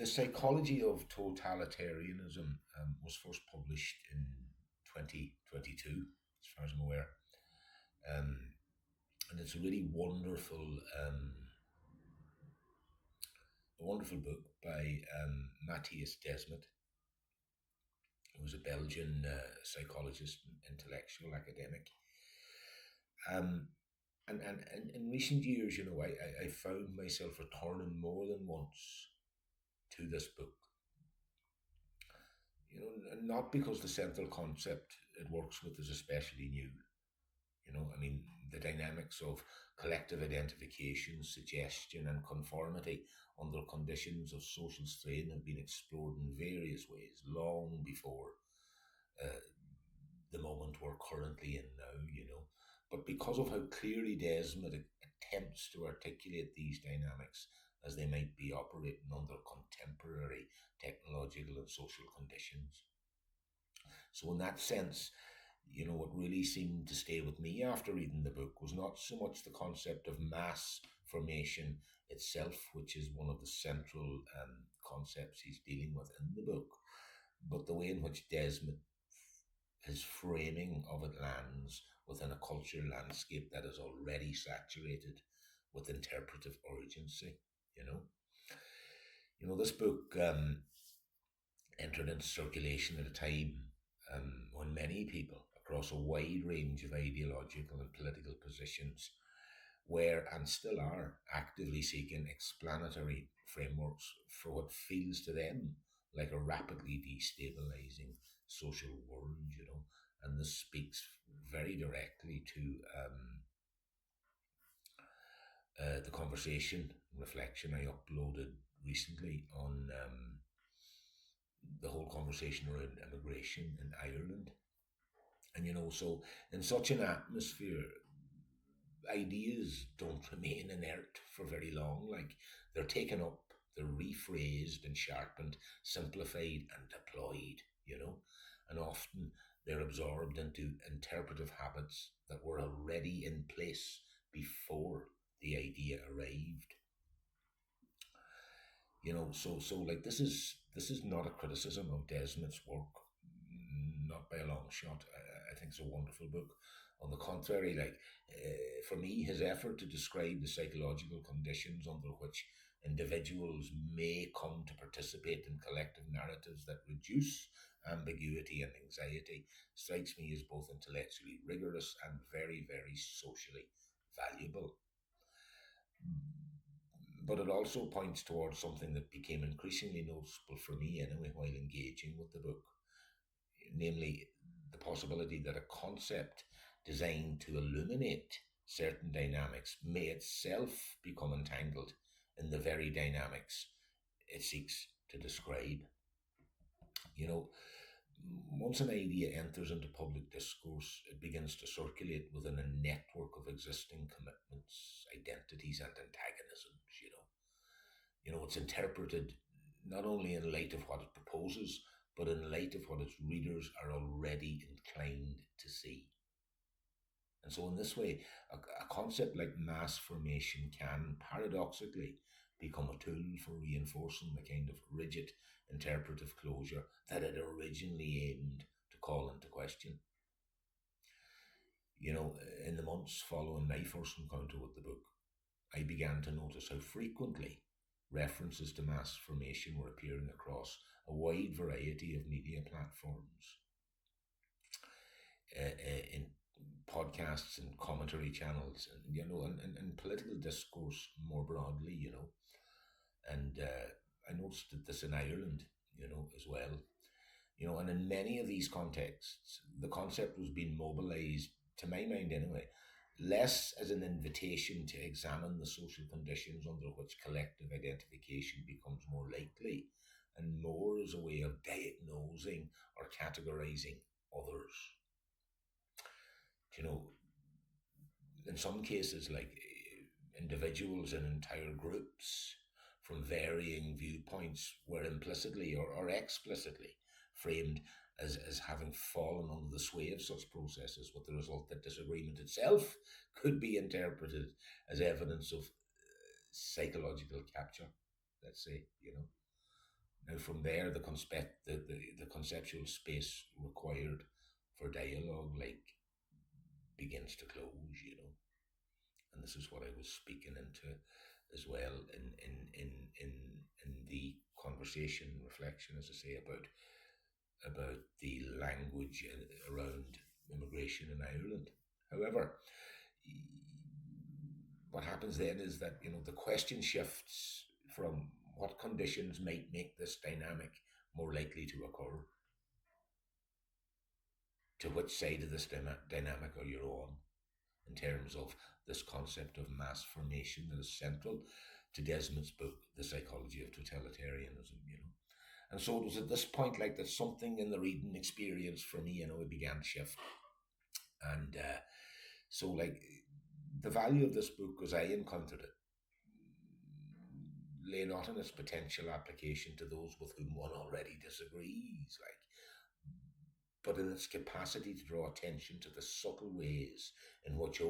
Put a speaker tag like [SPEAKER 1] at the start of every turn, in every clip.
[SPEAKER 1] The Psychology of Totalitarianism was first published in 2022, as far as I'm aware. Um, and it's a really wonderful book by Mattias Desmet, who was a Belgian psychologist, intellectual, academic. And in recent years, I found myself returning more than once to this book. Not because the central concept it works with is especially new. The dynamics of collective identification, suggestion, and conformity under conditions of social strain have been explored in various ways long before uh, the moment we're currently in now. But because of how clearly Desmond attempts to articulate these dynamics as they might be operating under contemporary technological and social conditions. So, in that sense, what really seemed to stay with me after reading the book was not so much the concept of mass formation itself, which is one of the central concepts he's dealing with in the book, but the way in which Desmond, his framing of it lands within a cultural landscape that is already saturated with interpretive urgency. This book entered into circulation at a time when many people across a wide range of ideological and political positions were and still are actively seeking explanatory frameworks for what feels to them like a rapidly destabilizing social world. And this speaks very directly to the conversation reflection I uploaded recently on the whole conversation around immigration in Ireland. And so in such an atmosphere, ideas don't remain inert for very long. Like, they're taken up, they're rephrased and sharpened, simplified and deployed. And often they're absorbed into interpretive habits that were already in place before the idea arrived. So like this is not a criticism of Desmond's work, not by a long shot. I think it's a wonderful book. On the contrary, for me, his effort to describe the psychological conditions under which individuals may come to participate in collective narratives that reduce ambiguity and anxiety strikes me as both intellectually rigorous and very, very socially valuable. But it also points towards something that became increasingly noticeable for me anyway while engaging with the book, namely the possibility that a concept designed to illuminate certain dynamics may itself become entangled in the very dynamics it seeks to describe. You know, Once an idea enters into public discourse, it begins to circulate within a network of existing commitments, identities, and antagonisms. It's interpreted not only in light of what it proposes, but in light of what its readers are already inclined to see. And so, in this way, a concept like mass formation can paradoxically become a tool for reinforcing the kind of rigid interpretive closure that it originally aimed to call into question. In the months following my first encounter with the book, I began to notice how frequently references to mass formation were appearing across a wide variety of media platforms, in podcasts and commentary channels, and political discourse more broadly. And I noticed that this in Ireland, as well. And in many of these contexts, the concept was being mobilized, to my mind anyway, less as an invitation to examine the social conditions under which collective identification becomes more likely, and more as a way of diagnosing or categorizing others. You know, in some cases, like individuals and entire groups from varying viewpoints were implicitly or explicitly framed as having fallen under the sway of such processes, with the result that disagreement itself could be interpreted as evidence of psychological capture, let's say. Now, from there, the conceptual space required for dialogue, like, begins to close, and this is what I was speaking into as well in the conversation reflection, as I say, about the language around immigration in Ireland. However, what happens then is that the question shifts from what conditions might make this dynamic more likely to occur to which side of this dynamic are you on, in terms of this concept of mass formation that is central to Desmet's book, The Psychology of Totalitarianism, And so it was at this point, like, that something in the reading experience for me, it began to shift. And so, like, the value of this book, as I encountered it, lay not in its potential application to those with whom one already disagrees, like, but in its capacity to draw attention to the subtle ways in which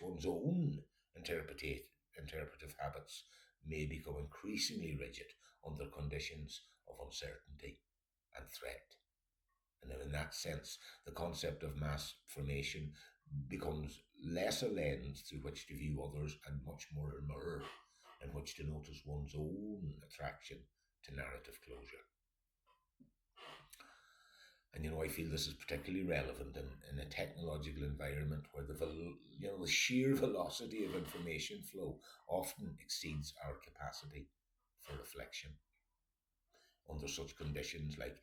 [SPEAKER 1] one's own interpretive habits may become increasingly rigid under conditions of uncertainty and threat. And in that sense, the concept of mass formation becomes less a lens through which to view others and much more a mirror in which to notice one's own attraction to narrative closure. And I feel this is particularly relevant in a technological environment where the sheer velocity of information flow often exceeds our capacity for reflection. Under such conditions, like,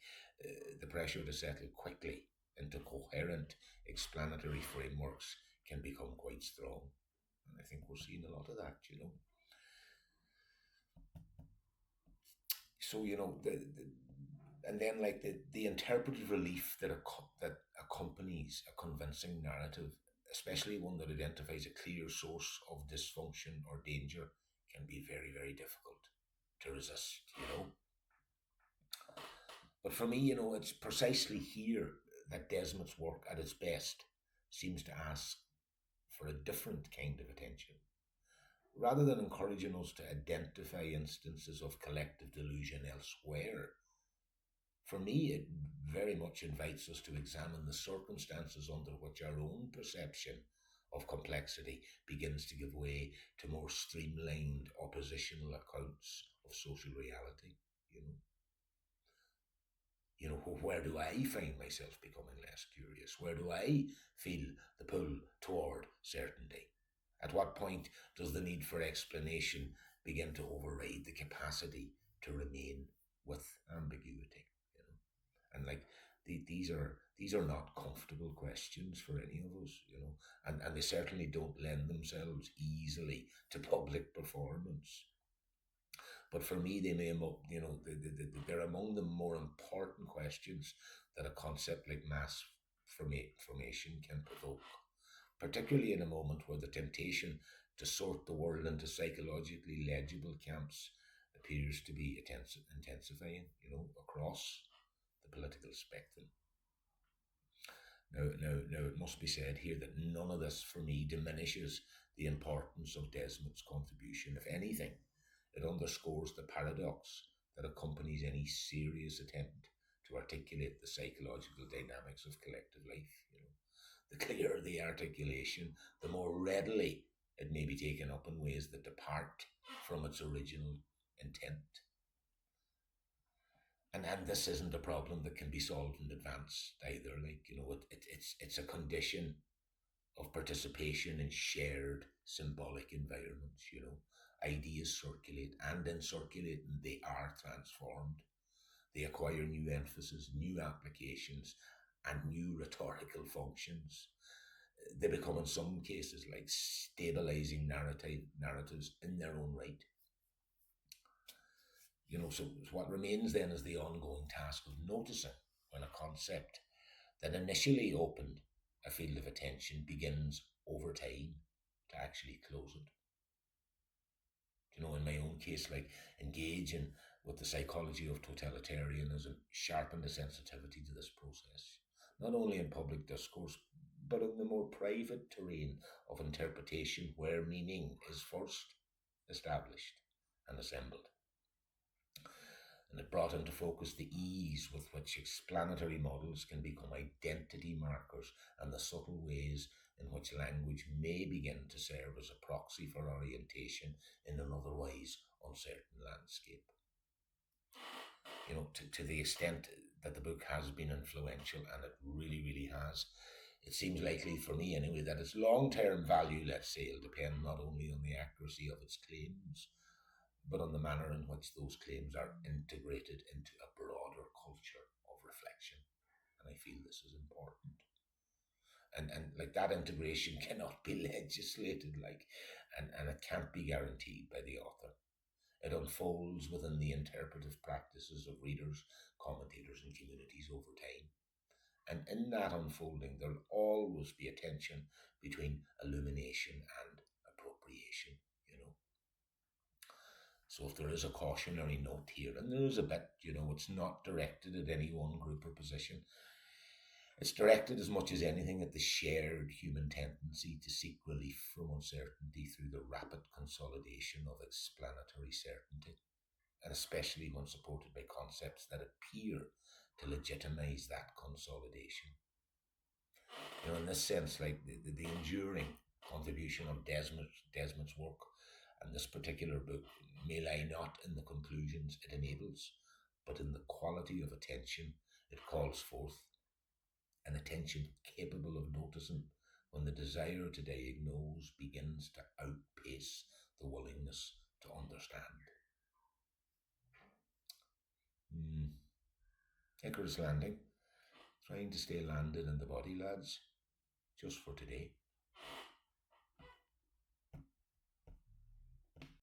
[SPEAKER 1] the pressure to settle quickly into coherent explanatory frameworks can become quite strong. And I think we're seeing a lot of that, So, and then, like, the interpretive relief that accompanies a convincing narrative, especially one that identifies a clear source of dysfunction or danger, can be very, very difficult to resist, But for me, it's precisely here that Desmet's work at its best seems to ask for a different kind of attention. Rather than encouraging us to identify instances of collective delusion elsewhere, for me, it very much invites us to examine the circumstances under which our own perception of complexity begins to give way to more streamlined oppositional accounts of social reality, Where do I find myself becoming less curious? Where do I feel the pull toward certainty? At what point does the need for explanation begin to override the capacity to remain with ambiguity? And, like, these are not comfortable questions for any of us, and they certainly don't lend themselves easily to public performance. But for me, they may, they're among the more important questions that a concept like mass formation can provoke, particularly in a moment where the temptation to sort the world into psychologically legible camps appears to be intensifying, across the political spectrum. Now, it must be said here that none of this, for me, diminishes the importance of Desmet's contribution. If anything, it underscores the paradox that accompanies any serious attempt to articulate the psychological dynamics of collective life. The clearer the articulation, the more readily it may be taken up in ways that depart from its original intent. And this isn't a problem that can be solved in advance either. Like, it's a condition of participation in shared symbolic environments, Ideas circulate, and in circulating, they are transformed. They acquire new emphasis, new applications, and new rhetorical functions. They become, in some cases, like stabilizing narratives in their own right. So what remains then is the ongoing task of noticing when a concept that initially opened a field of attention begins over time to actually close it. In my own case, like, engaging with the psychology of totalitarianism sharpened the sensitivity to this process, not only in public discourse, but in the more private terrain of interpretation where meaning is first established and assembled. And it brought into focus the ease with which explanatory models can become identity markers and the subtle ways in which language may begin to serve as a proxy for orientation in an otherwise uncertain landscape. To the extent that the book has been influential, and it really, really has, it seems likely for me anyway that its long-term value, let's say, will depend not only on the accuracy of its claims, but on the manner in which those claims are integrated into a broader culture of reflection. And I feel this is important. And like that integration cannot be legislated, and it can't be guaranteed by the author. It unfolds within the interpretive practices of readers, commentators, and communities over time. And in that unfolding, there'll always be a tension between illumination and appropriation, So if there is a cautionary note here, and there is a bit, it's not directed at any one group or position. It's directed as much as anything at the shared human tendency to seek relief from uncertainty through the rapid consolidation of explanatory certainty, and especially when supported by concepts that appear to legitimize that consolidation. In this sense, like the enduring contribution of Desmet's work and this particular book may lie not in the conclusions it enables, but in the quality of attention it calls forth, an attention capable of noticing when the desire to diagnose begins to outpace the willingness to understand. Icarus landing, trying to stay landed in the body, lads, just for today.